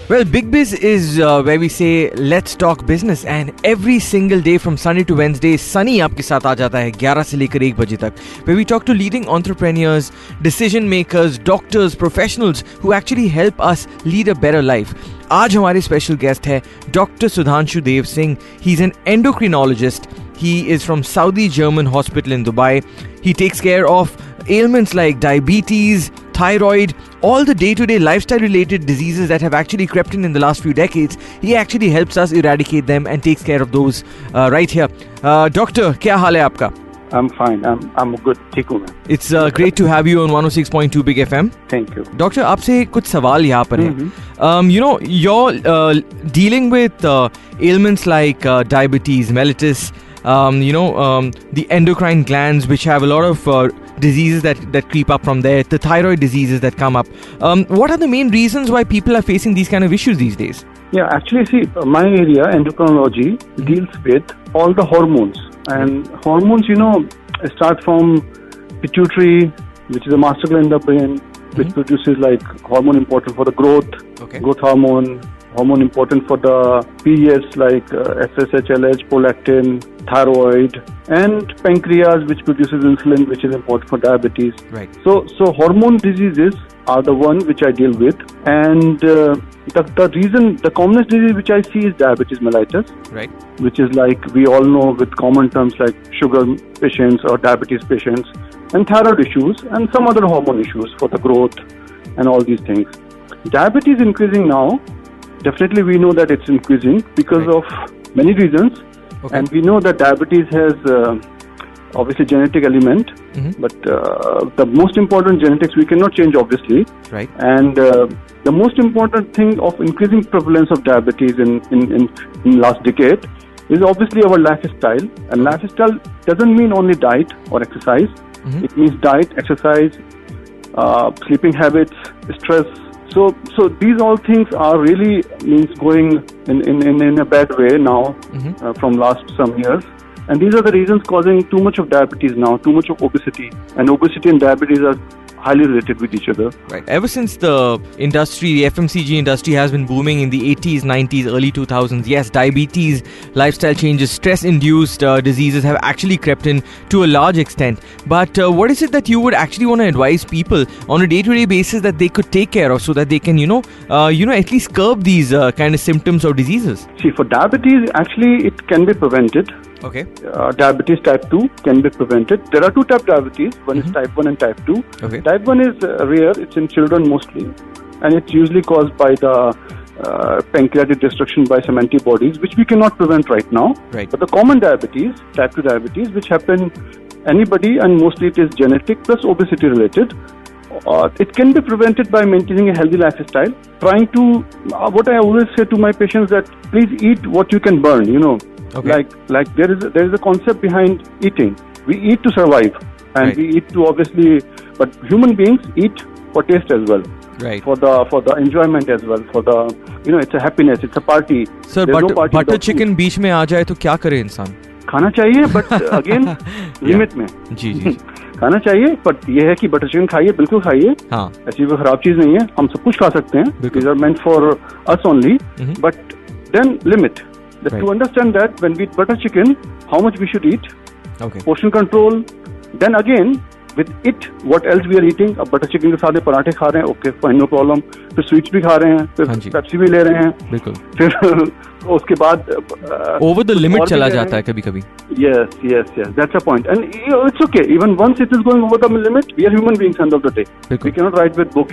Well, Big Biz is where we say let's talk business, and every single day from Sunday to Wednesday, Sunny आपके साथ आ जाता है 11 से लेकर 1 बजे तक, where we talk to leading entrepreneurs, decision makers, doctors, professionals who actually help us lead a better life. आज हमारे स्पेशल गेस्ट है doctor Sudhanshu Dev Singh. He's an endocrinologist. He is from Saudi German Hospital in Dubai. He takes care of ailments like diabetes, thyroid, all the day-to-day lifestyle-related diseases that have actually crept in the last few decades. He actually helps us eradicate them and takes care of those right here. Doctor, क्या हाल है आपका? I'm fine. I'm good. ठीक हूँ मैं. It's great to have you on 106.2 Big FM. Thank you. Doctor, आपसे कुछ सवाल यहाँ पर है. You're dealing with ailments like diabetes, mellitus, the endocrine glands, which have a lot of diseases that creep up from there, the thyroid diseases that come up. What are the main reasons why people are facing these kind of issues these days? Yeah, actually, see, my area, endocrinology, deals with all the hormones. And hormones, start from pituitary, which is a master gland in the brain, which produces like hormone important for the growth, growth hormone important for the periods like FSH, LH, prolactin, thyroid, and pancreas, which produces insulin, which is important for diabetes. Right. So hormone diseases are the one which I deal with, and the commonest disease which I see is diabetes mellitus, right, which is like we all know with common terms like sugar patients or diabetes patients, and thyroid issues, and some other hormone issues for the growth and all these things. Diabetes increasing now. Definitely, we know that it's increasing because of many reasons, and we know that diabetes has obviously genetic element, but the most important genetics we cannot change, obviously. Right. And the most important thing of increasing prevalence of diabetes in last decade is obviously our lifestyle. And lifestyle doesn't mean only diet or exercise. It means diet, exercise, sleeping habits, stress. So these all things are really going in a bad way now from last some years. And these are the reasons causing too much of diabetes now, too much of obesity. And obesity and diabetes are highly related with each other. Right. Ever since the FMCG industry has been booming in the 80s, 90s, early 2000s, yes, diabetes, lifestyle changes, stress-induced diseases have actually crept in to a large extent. But what is it that you would actually want to advise people on a day-to-day basis that they could take care of so that they can, at least curb these kind of symptoms or diseases? See, for diabetes, actually, it can be prevented. Okay. Diabetes type 2 can be prevented. There are two types of diabetes. One is type 1 and type 2. Okay. Type 1 is rare. It's in children mostly. And it's usually caused by the pancreatic destruction by some antibodies, which we cannot prevent right now. Right. But the common diabetes, type 2 diabetes, which happen anybody, and mostly it is genetic plus obesity related. It can be prevented by maintaining a healthy lifestyle. Trying to, what I always say to my patients that please eat what you can burn, Okay. Like there is a concept behind eating. We eat to survive, and we eat to obviously, but human beings eat for taste as well. Right. For the enjoyment as well. For the it's a happiness. It's a party. Sir, butter chicken बीच में आ जाए तो क्या करे इंसान? खाना चाहिए, but again limit में. जी. खाना चाहिए, but ये है कि बटर चिकन खाइए, बिल्कुल खाइए. हाँ. ऐसी कोई खराब चीज नहीं है. हम सब कुछ खा सकते हैं. These are meant for us only. But then limit. To understand that when we eat butter chicken, how much we should eat, portion control, then again with it what else we are eating. अब butter chicken के साथ पराठे खा रहे हैं, okay, fine, no problem. फिर sweets भी खा रहे हैं, फिर पेप्सी भी ले रहे हैं, बिल्कुल. फिर उसके बाद over the limit चला जाता है कभी-कभी. Yes, that's a point. And it's okay. Even once it is going over the limit, we are human beings end of the day. We cannot write with book,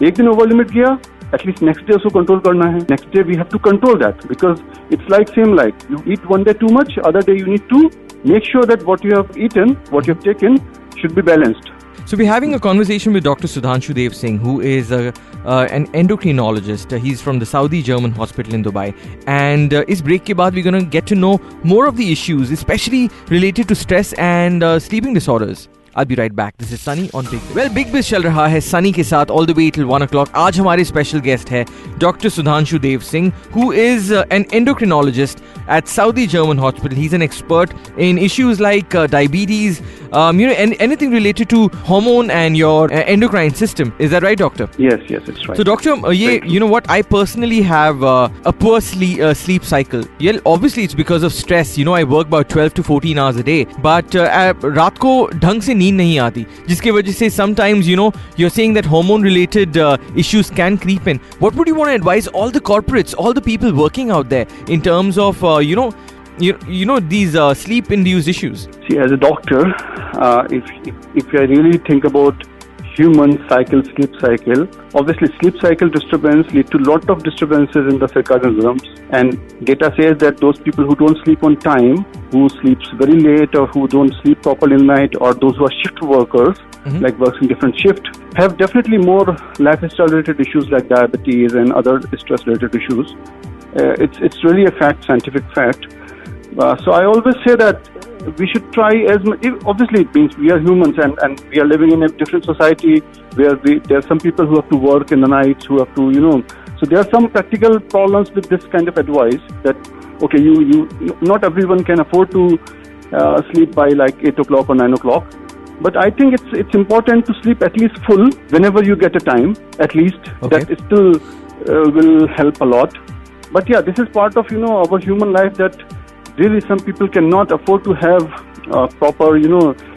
एक दिन over limit गया, at least next day उसको control करना है. Next day we have to control that because it's like you eat one day too much, other day you need to make sure that what you have eaten, what you have taken should be balanced. So we're having a conversation with Dr. Sudhanshu Dev Singh, who is an endocrinologist. He's from the Saudi German Hospital in Dubai. And इस break के बाद we're going to get to know more of the issues, especially related to stress and sleeping disorders. I'll be right back. This is Sunny on Big Biz. Well, Big Biz चल रहा है Sunny के साथ all the way till 1 o'clock. आज हमारे special guest है Dr. Sudhanshu Dev Singh, who is an endocrinologist at Saudi German Hospital. He's an expert in issues like diabetes, anything related to hormone and your endocrine system. Is that right, doctor? Yes, it's right. So, doctor, you know what? I personally have a poor sleep cycle. Yeah, obviously it's because of stress. You know, I work about 12 to 14 hours a day. But रात को ढंग से नींद नहीं आती, जिसके वजह से sometimes, you know, you're saying that hormone-related issues can creep in. What would you want to advise all the corporates, all the people working out there in terms of, these sleep-induced issues? See, as a doctor, if I really think about human cycle, sleep cycle, obviously sleep cycle disturbance lead to lot of disturbances in the circadian rhythms, and data says that those people who don't sleep on time, who sleeps very late or who don't sleep properly in the night, or those who are shift workers, like works in different shift, have definitely more lifestyle related issues like diabetes and other stress related issues. It's really a fact, scientific fact. So I always say that we should try as much. Obviously, it means we are humans and we are living in a different society where there are some people who have to work in the nights, who have to, so there are some practical problems with this kind of advice that, okay, you not everyone can afford to sleep by like 8 o'clock or 9 o'clock. But I think it's important to sleep at least full whenever you get a time, at least. Okay. That still will help a lot. But yeah, this is part of, our human life that really some people cannot afford to have proper,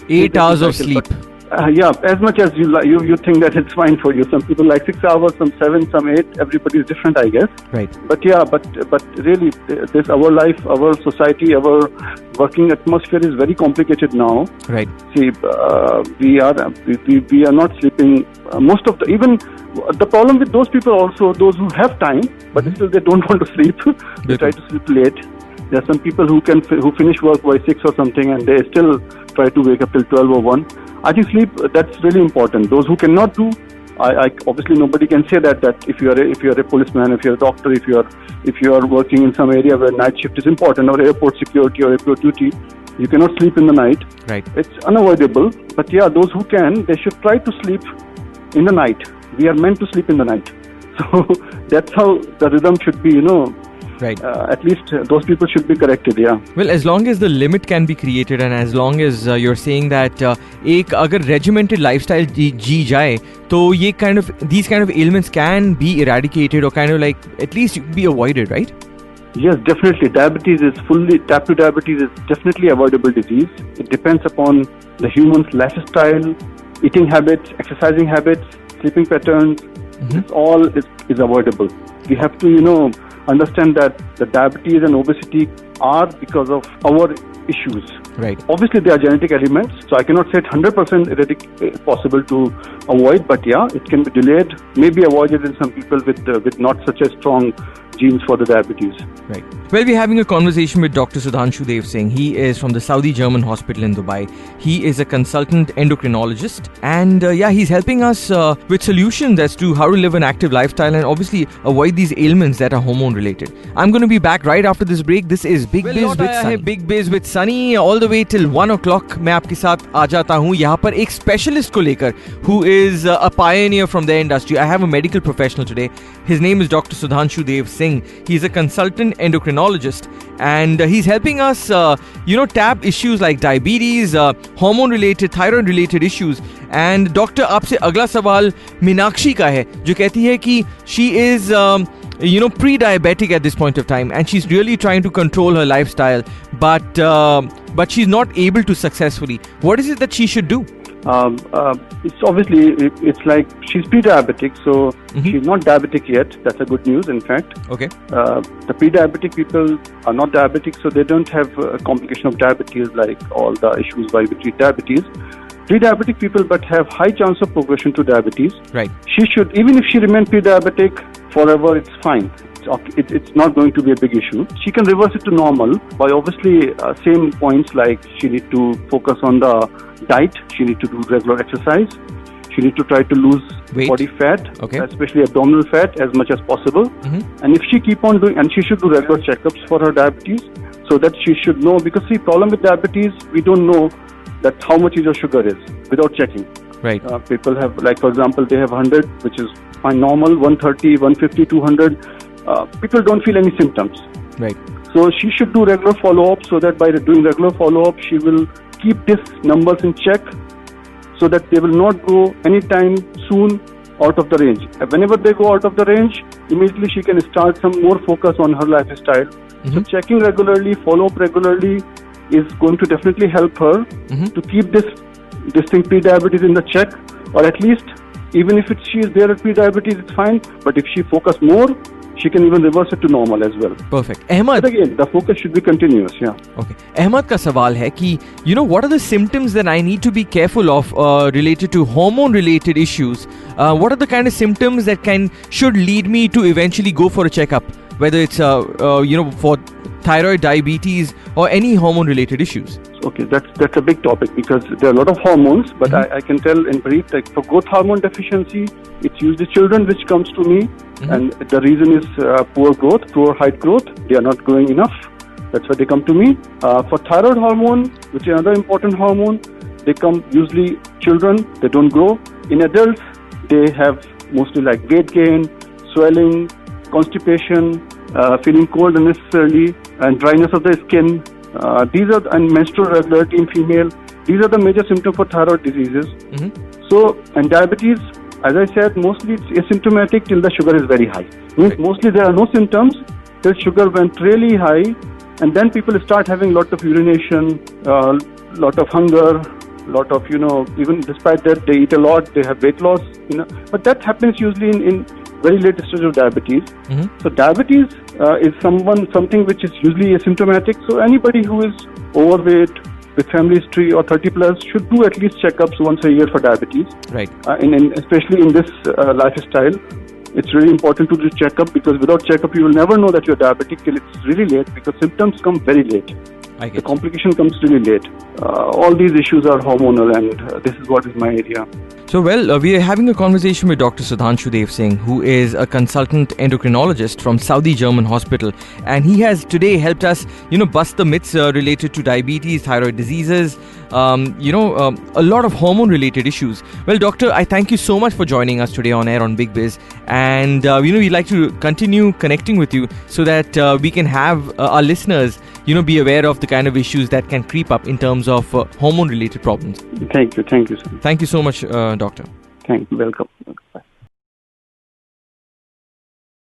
8 hours of sleep. But, as much as you think that it's fine for you. Some people like 6 hours, some 7, some 8. Everybody is different, I guess. Right. But yeah, but really, this our life, our society, our working atmosphere is very complicated now. Right. See, we are not sleeping. Most of even the problem with those people also, those who have time, but still they don't want to sleep. They try to sleep late. There are some people who finish work by 6 or something, and they still try to wake up till 12 or 1. I think sleep, that's really important. Those who cannot do, I obviously nobody can say that if you are a policeman, if you're a doctor, if you are working in some area where night shift is important, or airport security or airport duty, you cannot sleep in the night. Right. It's unavoidable. But yeah, those who can, they should try to sleep in the night. We are meant to sleep in the night. So that's how the rhythm should be, Right. At least those people should be corrected, yeah. Well, as long as the limit can be created, and as long as you're saying that एक अगर regimented lifestyle जी जाए, तो these kind of ailments can be eradicated or kind of like at least be avoided, right? Yes, definitely. Type 2 diabetes is definitely avoidable disease. It depends upon the human's lifestyle, eating habits, exercising habits, sleeping patterns. This all is avoidable. We have to, understand that the diabetes and obesity are because of our issues. Right. Obviously, there are genetic elements, so I cannot say it's 100% possible to avoid, but yeah, it can be delayed, maybe avoided in some people with not such a strong genes for the diabetes. Right. Well, we're having a conversation with Dr. Sudhanshu Dev Singh. He is from the Saudi German Hospital in Dubai. He is a consultant endocrinologist, and he's helping us with solutions as to how to live an active lifestyle and obviously avoid these ailments that are hormone related. I'm going to be back right after this break. This is Big Biz with Sunny. Big Biz with Sunny all the way till 1 o'clock. मैं आपके साथ आ जाता हूँ यहाँ पर एक specialist को लेकर who is a pioneer from the industry. I have a medical professional today. His name is Dr. Sudhanshu Dev Singh. He's a consultant endocrinologist, and he's helping us, tap issues like diabetes, hormone-related, thyroid-related issues. And doctor, आपसे अगला सवाल मीनाक्षी का है, जो कहती है कि she is, pre-diabetic at this point of time, and she's really trying to control her lifestyle, but she's not able to successfully. What is it that she should do? It's obviously, it's like she's pre-diabetic, so she's not diabetic yet. That's a good news, in fact. Okay. The pre-diabetic people are not diabetic, so they don't have a complication of diabetes like all the issues why we treat diabetes. Pre-diabetic people but have high chance of progression to diabetes. Right. She should, even if she remains pre-diabetic forever, it's fine. It's not going to be a big issue. She can reverse it to normal by obviously same points like she need to focus on the diet, she need to do regular exercise, she need to try to lose weight, body fat, okay, especially abdominal fat as much as possible. And if she keep on doing, and she should do regular checkups for her diabetes, so that she should know, because see, problem with diabetes, we don't know that how much your sugar is without checking. Right. People have, like for example, they have 100, which is fine, normal, 130, 150, 200. People don't feel any symptoms. Right. So she should do regular follow-up, so that by doing regular follow-up, she will keep these numbers in check, so that they will not go anytime soon out of the range. Whenever they go out of the range, immediately she can start some more focus on her lifestyle. So checking regularly, follow-up regularly is going to definitely help her to keep this thing pre-diabetes in the check, or at least even if she is there at pre-diabetes, it's fine. But if she focus more, she can even reverse it to normal as well. Perfect. Ahmed. But again, the focus should be continuous. Yeah. Okay. Ahmed का सवाल है कि what are the symptoms that I need to be careful of related to hormone-related issues? What are the kind of symptoms that should lead me to eventually go for a checkup, whether it's for thyroid, diabetes, or any hormone-related issues? Okay, that's a big topic, because there are a lot of hormones, but I can tell in brief, like for growth hormone deficiency, it's usually children which comes to me, and the reason is poor growth, poor height growth. They are not growing enough. That's why they come to me. For thyroid hormone, which is another important hormone, they come usually children. They don't grow. In adults, they have mostly like weight gain, swelling, constipation, feeling cold unnecessarily, and dryness of the skin. And menstrual irregularity in female. These are the major symptoms for thyroid diseases. So, and diabetes, as I said, mostly it's asymptomatic till the sugar is very high. Means mostly there are no symptoms till sugar went really high, and then people start having lot of urination, lot of hunger, lot of, even despite that they eat a lot, they have weight loss, But that happens usually in very late stage of diabetes. So diabetes is something which is usually asymptomatic. So anybody who is overweight with family history or 30 plus should do at least checkups once a year for diabetes. Right. Especially in this lifestyle, it's really important to do checkup, because without checkup you will never know that you're diabetic till it's really late, because symptoms come very late. The complication comes really late. All these issues are hormonal, and this is what is my area. So, we are having a conversation with Dr. SUDHANSHU Singh, who is a consultant endocrinologist from Saudi German Hospital, and he has today helped us, bust the myths related to diabetes, thyroid diseases, a lot of hormone-related issues. Well, Doctor, I thank you so much for joining us today on air on Big Biz, and we'd like to continue connecting with you so that we can have our listeners, be aware of the kind of issues that can creep up in terms of hormone-related problems. Thank you, sir. Thank you so much, Doctor. Thank you. Welcome.